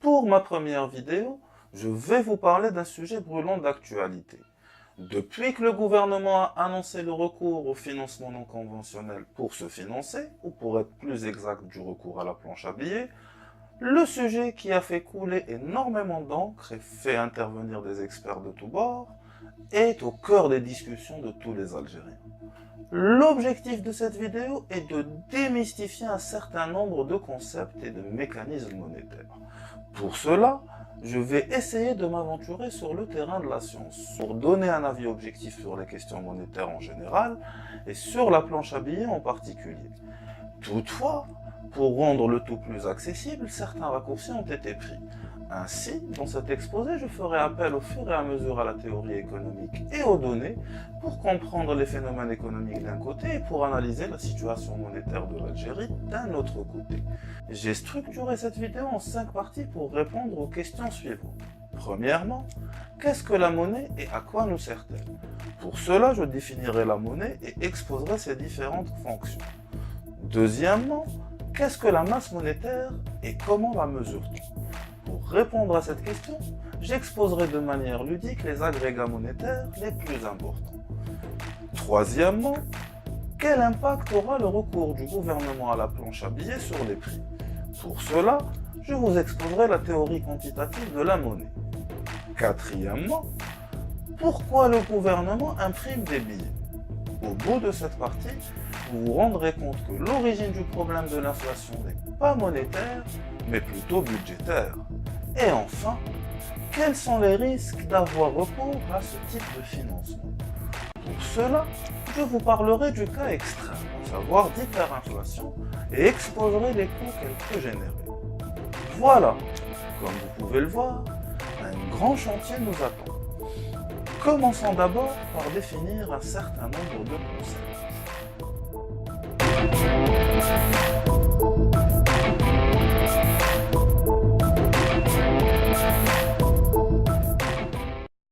Pour ma première vidéo, je vais vous parler d'un sujet brûlant d'actualité. Depuis que le gouvernement a annoncé le recours au financement non conventionnel pour se financer, ou pour être plus exact du recours à la planche à billets, le sujet qui a fait couler énormément d'encre et fait intervenir des experts de tous bords est au cœur des discussions de tous les Algériens. L'objectif de cette vidéo est de démystifier un certain nombre de concepts et de mécanismes monétaires. Pour cela, je vais essayer de m'aventurer sur le terrain de la science, pour donner un avis objectif sur les questions monétaires en général et sur la planche à billets en particulier. Toutefois, pour rendre le tout plus accessible, certains raccourcis ont été pris. Ainsi, dans cet exposé, je ferai appel au fur et à mesure à la théorie économique et aux données pour comprendre les phénomènes économiques d'un côté et pour analyser la situation monétaire de l'Algérie d'un autre côté. J'ai structuré cette vidéo en 5 parties pour répondre aux questions suivantes. Premièrement, qu'est-ce que la monnaie et à quoi nous sert-elle? Pour cela, je définirai la monnaie et exposerai ses différentes fonctions. Deuxièmement, qu'est-ce que la masse monétaire et comment la mesure-t-on? Pour répondre à cette question, j'exposerai de manière ludique les agrégats monétaires les plus importants. Troisièmement, quel impact aura le recours du gouvernement à la planche à billets sur les prix? Pour cela, je vous exposerai la théorie quantitative de la monnaie. Quatrièmement, pourquoi le gouvernement imprime des billets? Au bout de cette partie, vous vous rendrez compte que l'origine du problème de l'inflation n'est pas monétaire, mais plutôt budgétaire. Et enfin, quels sont les risques d'avoir recours à ce type de financement? Pour cela, je vous parlerai du cas extrême, à savoir d'hyperinflation, et exposerai les coûts qu'elle peut générer. Voilà, comme vous pouvez le voir, un grand chantier nous attend. Commençons d'abord par définir un certain nombre de concepts.